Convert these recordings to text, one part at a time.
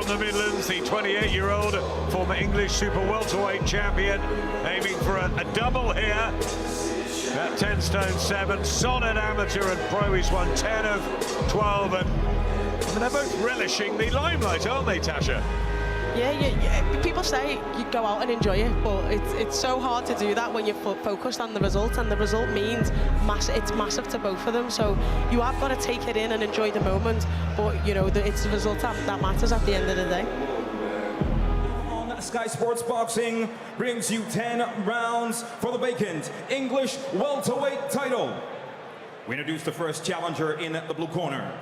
from the Midlands, the 28-year-old former English super welterweight champion, aiming for a double here. At 10 stone 7, solid amateur and pro. He's won 10 of 12, and they're both relishing the limelight, aren't they, Tasha? Yeah. People say you go out and enjoy it, but it's so hard to do that when you're focused on the result, and the result means it's massive to both of them. So you have got to take it in and enjoy the moment, but you know it's the result that matters at the end of the day. Sky Sports Boxing brings you 10 rounds for the vacant English welterweight title. We introduce the first challenger in the blue corner.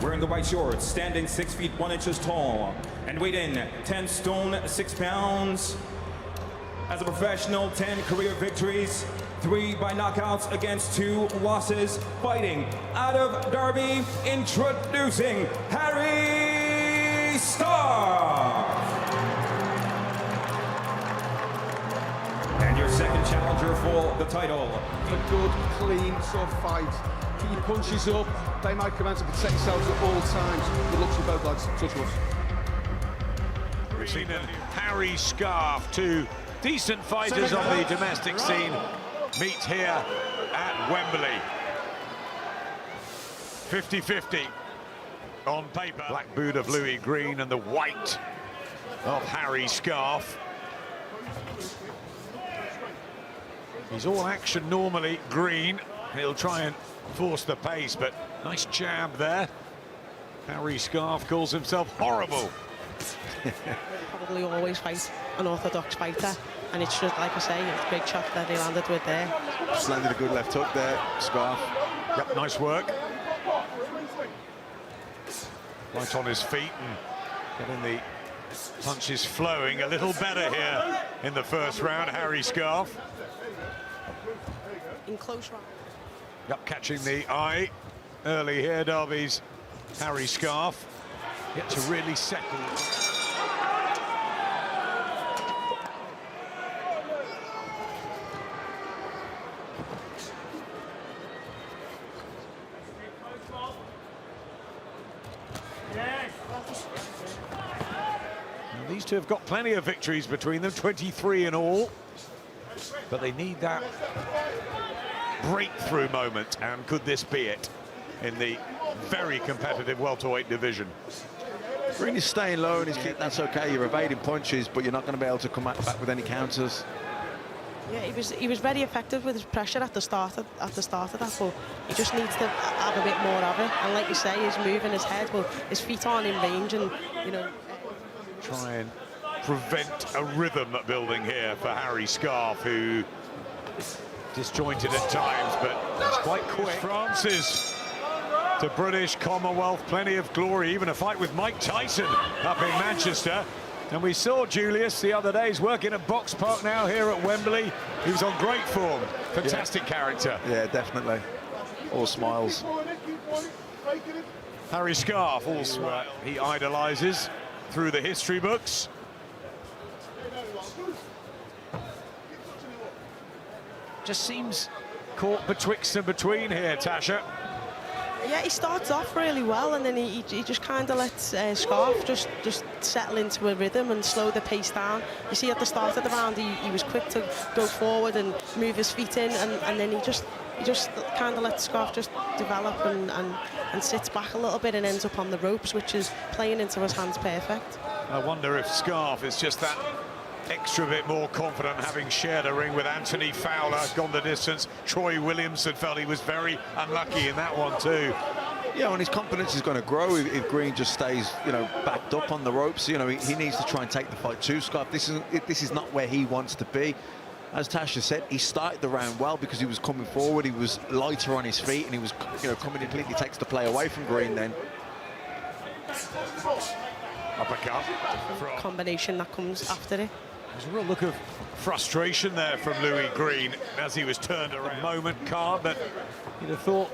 Wearing the white shorts, standing 6 feet 1 inches tall, and weighed in 10 stone 6 pounds. As a professional, 10 career victories, 3 by knockouts against 2 losses. Fighting out of Derby, introducing Harry Scarff. And your second challenger for the title. A good, clean, sort of fight. Keep your punches up. They might come out to protect yourselves at all times. Good luck to you both, lads. Touch gloves. We've seen Harry Scarff, 2 decent fighters on the domestic scene, meet here at Wembley. 50-50 on paper. Black boot of Louis Greene and the white of Harry Scarff. He's all action normally, Greene. He'll try and force the pace, but nice jab there. Harry Scarff calls himself horrible. Probably always fight an orthodox fighter, and it's just, like I say, it's a big shot that he landed with there. Just landed a good left hook there, Scarff. Yep, nice work. Right on his feet and getting the punches flowing a little better here in the first round, Harry Scarff. In close round. Yep, catching the eye early here, Derby's Harry Scarff. Yet to really settle. And these two have got plenty of victories between them, 23 in all. But they need that breakthrough moment, and could this be it in the very competitive welterweight division? Greene is staying low and that's okay. You're evading punches, but you're not going to be able to come back with any counters. Yeah, he was very effective with his pressure at the start of that, but he just needs to have a bit more of it. And like you say, he's moving his head, but his feet aren't in range, and you know. Try and prevent a rhythm building here for Harry Scarff, who disjointed at times, but it's quite quick. Francis to British Commonwealth, plenty of glory, even a fight with Mike Tyson up in Manchester. And we saw Julius the other day. He's working at Box Park now here at Wembley. He was on great form. Fantastic character. Yeah, definitely. All smiles. Harry Scarff, also he idolises through the history books. Just seems caught betwixt and between here, Tasha. Yeah, he starts off really well, and then he just kind of lets Scarff just settle into a rhythm and slow the pace down. You see, at the start of the round, he was quick to go forward and move his feet in, and then he just kind of lets Scarff just develop and sits back a little bit and ends up on the ropes, which is playing into his hands perfect. I wonder if Scarff is just that extra bit more confident, having shared a ring with Anthony Fowler, gone the distance. Troy Williamson felt he was very unlucky in that one too. Yeah, and his confidence is going to grow if Greene just stays, you know, backed up on the ropes. You know, he needs to try and take the fight to Scarff. This is not where he wants to be. As Tasha said, he started the round well because he was coming forward. He was lighter on his feet, and he was, you know, coming in, completely takes the play away from Greene then. Uppercut. Combination that comes after it. There's a real look of frustration there from Louis Greene as he was turned around. Moment card, but you'd have thought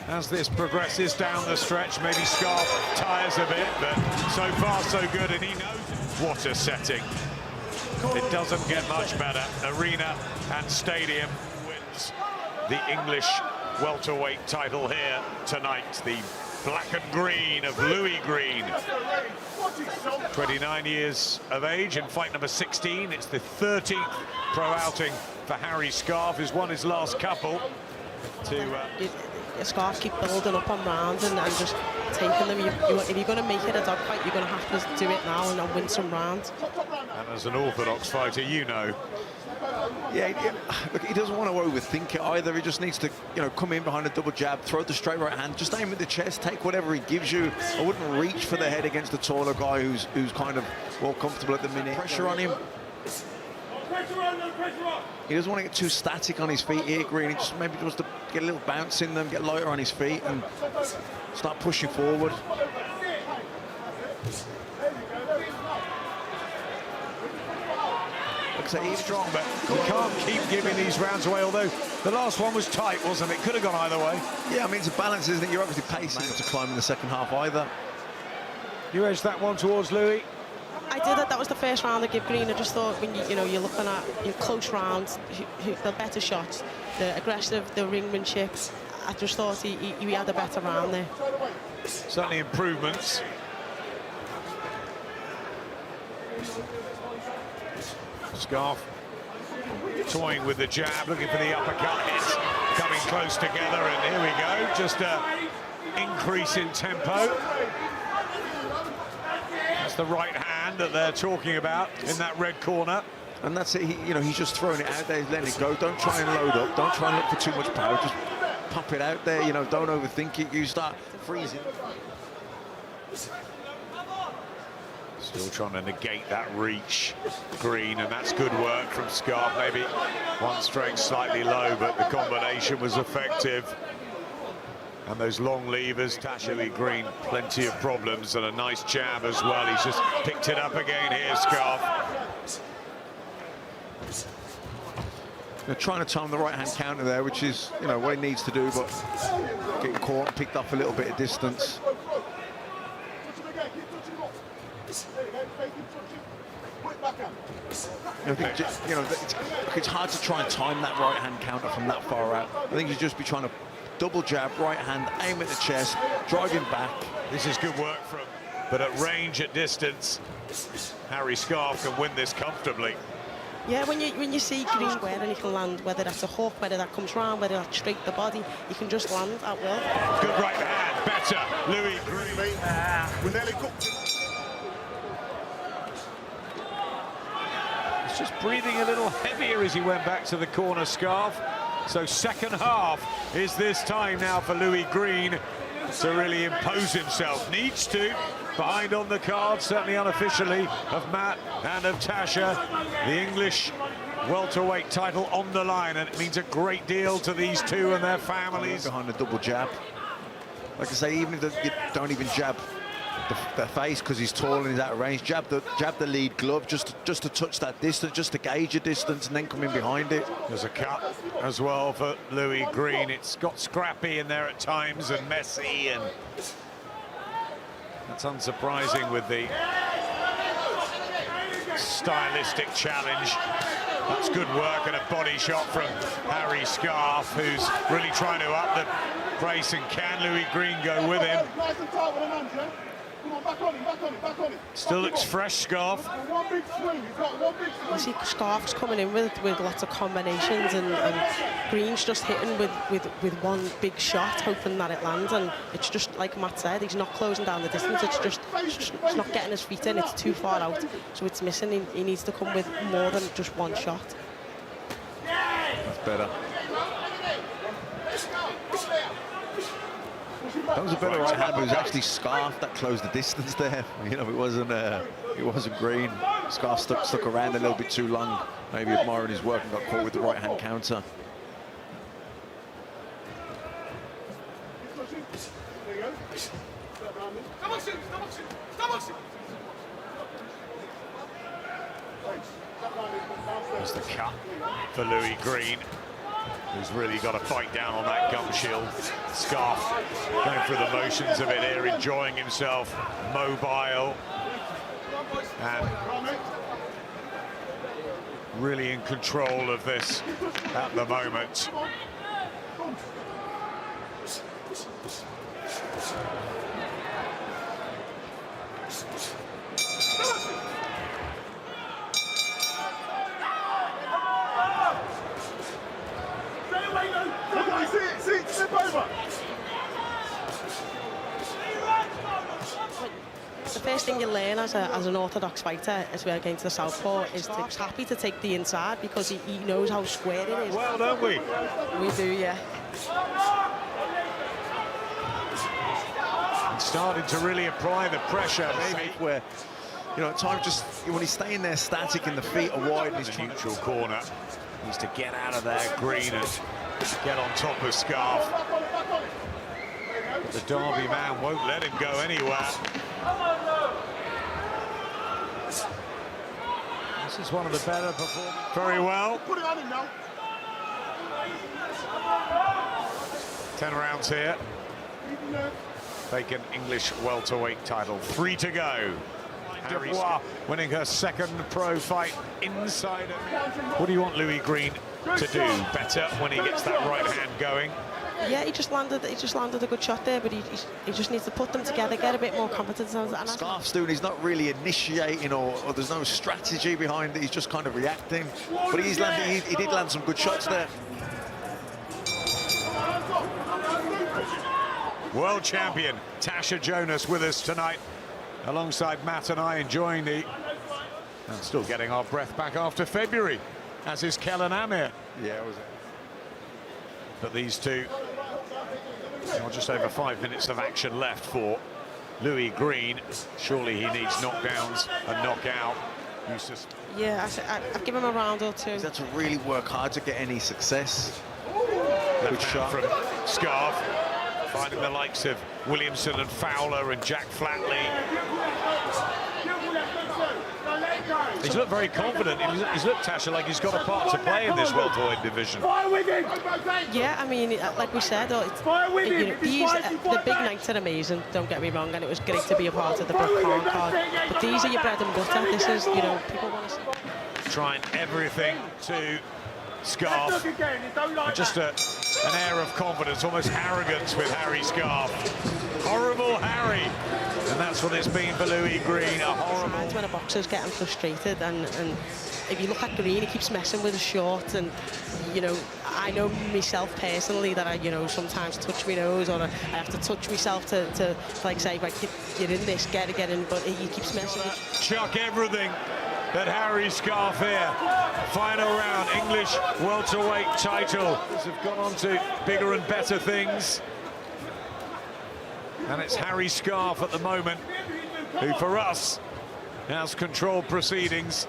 as this progresses down the stretch, maybe Scarff tires a bit, but so far so good, and he knows what a setting. It doesn't get much better. Arena and stadium wins the English welterweight title here tonight. The black and green of Louis Greene. 29 years of age in fight number 16. It's the 13th pro outing for Harry Scarff, who's won his last couple. Scarff keep building up on rounds and just taking them. If you're going to make it a dog fight, you're going to have to do it now and win some rounds. And as an orthodox fighter, you know. Yeah, look, he doesn't want to overthink it either. He just needs to, come in behind a double jab, throw the straight right hand, just aim at the chest, take whatever he gives you. I wouldn't reach for the head against the taller guy who's kind of more comfortable at the minute. Pressure on him. He doesn't want to get too static on his feet here, Greene. He just maybe wants to get a little bounce in them, get lighter on his feet, and start pushing forward. He's strong, but you can't keep giving these rounds away, although the last one was tight, wasn't it? Could have gone either way. Yeah, I mean, it's a balance, isn't it? You're obviously pacing to climb in the second half either. You edged that one towards Louis? I did it. That was the first round I give Greene. I just thought when you're looking at your close rounds, the better shots, the aggressive, the ringmanship, I just thought he had a better round there. Certainly improvements. Scarff toying with the jab, looking for the uppercut hits, coming close together, and here we go, just an increase in tempo. That's the right hand that they're talking about in that red corner. And that's it, he's just throwing it out there, letting it go. Don't try and load up, don't try and look for too much power, just pop it out there, don't overthink it, you start freezing. Still trying to negate that reach, Greene, and that's good work from Scarff. Maybe one strength slightly low, but the combination was effective. And those long levers, Louis Greene, plenty of problems, and a nice jab as well. He's just picked it up again here, Scarff. They're trying to time the right-hand counter there, which is, what he needs to do, but getting caught and picked up a little bit of distance. It's hard to try and time that right-hand counter from that far out. I think you'd just be trying to double jab, right hand, aim at the chest, drive him back. This is good work from, but at range, at distance, Harry Scarff can win this comfortably. Yeah, when you see Greene where he can land, whether that's a hook, whether that comes round, whether that's straight the body, he can just land at will. Good right hand, better, Louis Greene. We're nearly cooked. He's just breathing a little heavier as he went back to the corner, Scarff. So second half is this time now for Louis Greene to really impose himself. Needs to, behind on the card, certainly unofficially, of Matt and of Tasha. The English welterweight title on the line, and it means a great deal to these two and their families. Behind a double jab. Like I say, even if you don't even jab the face because he's tall and he's out of range, jab the lead glove just to touch that distance, just to gauge your distance, and then come in behind it. There's a cut as well for Louis Greene. It's got scrappy in there at times and messy, and that's unsurprising with the stylistic challenge. That's good work and a body shot from Harry Scarff, who's really trying to up the brace, and can Louis Greene go with him? Still looks fresh, Scarff. You see Scarff's coming in with lots of combinations, and Greene's just hitting with one big shot, hoping that it lands, and it's just like Matt said, he's not closing down the distance, it's not getting his feet in, it's too far out, so it's missing. He needs to come with more than just one shot. That's better. That was a better right hand, but it was actually Scarff that closed the distance there. It wasn't Greene. Scarff stuck around a little bit too long, maybe admiring his work, and got caught with the right hand counter. There's the cut for Louis Greene, who's really got to fight down on that gum shield. Scarff going through the motions of it here, enjoying himself, mobile, and really in control of this at the moment. The first thing you learn as an orthodox fighter as we're going to the southpaw is to, he's happy to take the inside because he knows how square it is. Well, don't we? We do, yeah. And starting to really apply the pressure, maybe. Where, you know, at times just when he's staying there static and the feet are wide, and he's The neutral corner needs to get out of there, Greene, and get on top of Scarff. The Derby man won't let him go anywhere. This is one of the better performances. Very well. Put it on him now. 10 rounds here. Vacant English welterweight title. 3 to go. Harry winning her second pro fight inside of. What do you want Louis Greene to do better when he gets that right hand going? Yeah, he just landed a good shot there, but he just needs to put them together, get a bit more confidence. And Scarff's doing, he's not really initiating or there's no strategy behind it, he's just kind of reacting. But he's landing, he did land some good shots there. World champion Tasha Jonas with us tonight, alongside Matt and I, enjoying the... And still getting our breath back after February, as is Kellen Amir. Yeah, was it? But these two, well, just over 5 minutes of action left for Louis Greene. Surely he needs knockdowns and knockout. Yeah, I've given him a round or two. He's had to really work hard to get any success. Good shot from Scarff, finding the likes of Williamson and Fowler and Jack Flatley. He's looked very confident. He's looked, Tasha, like he's got a part to play in this welterweight division. Yeah, I mean, like we said, the big nights are amazing, don't get me wrong, and it was great to be a part of the Brook Khan card. But these are your bread and butter. This is, you know, people want to see. Trying everything to Scarff. And just an air of confidence, almost arrogance with Harry Scarff. Horrible Harry. And that's what it's been for Louis Greene, a horrible... Sometimes when a boxer's getting frustrated, and if you look at Greene, he keeps messing with his short, and, you know, I know myself personally that I, you know, sometimes touch my nose, or I have to touch myself to like, say, right, get in this, get in, but he keeps messing with... Chuck everything that Harry Scarff here. Final round, English welterweight title. Have gone on to bigger and better things. And it's Harry Scarff at the moment, who for us has controlled proceedings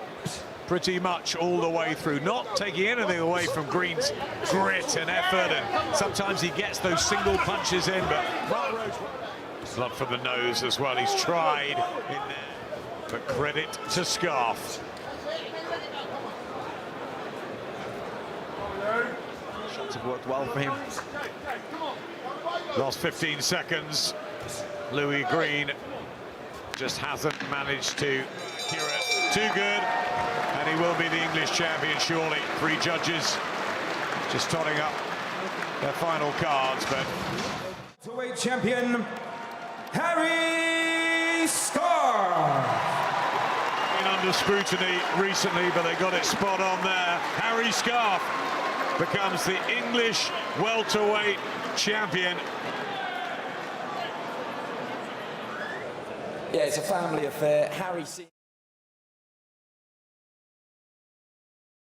pretty much all the way through, not taking anything away from Greene's grit and effort, and sometimes he gets those single punches in, but blood from the nose as well. He's tried in there, but credit to Scarff. Shots have worked well for him. Last 15 seconds, Louis Greene just hasn't managed to cure it. Too good, and he will be the English champion surely. 3 judges just totting up their final cards, but... Welterweight champion, Harry Scarff. Been under scrutiny recently, but they got it spot on there. Harry Scarff becomes the English welterweight champion. Yeah, it's a family affair. Harry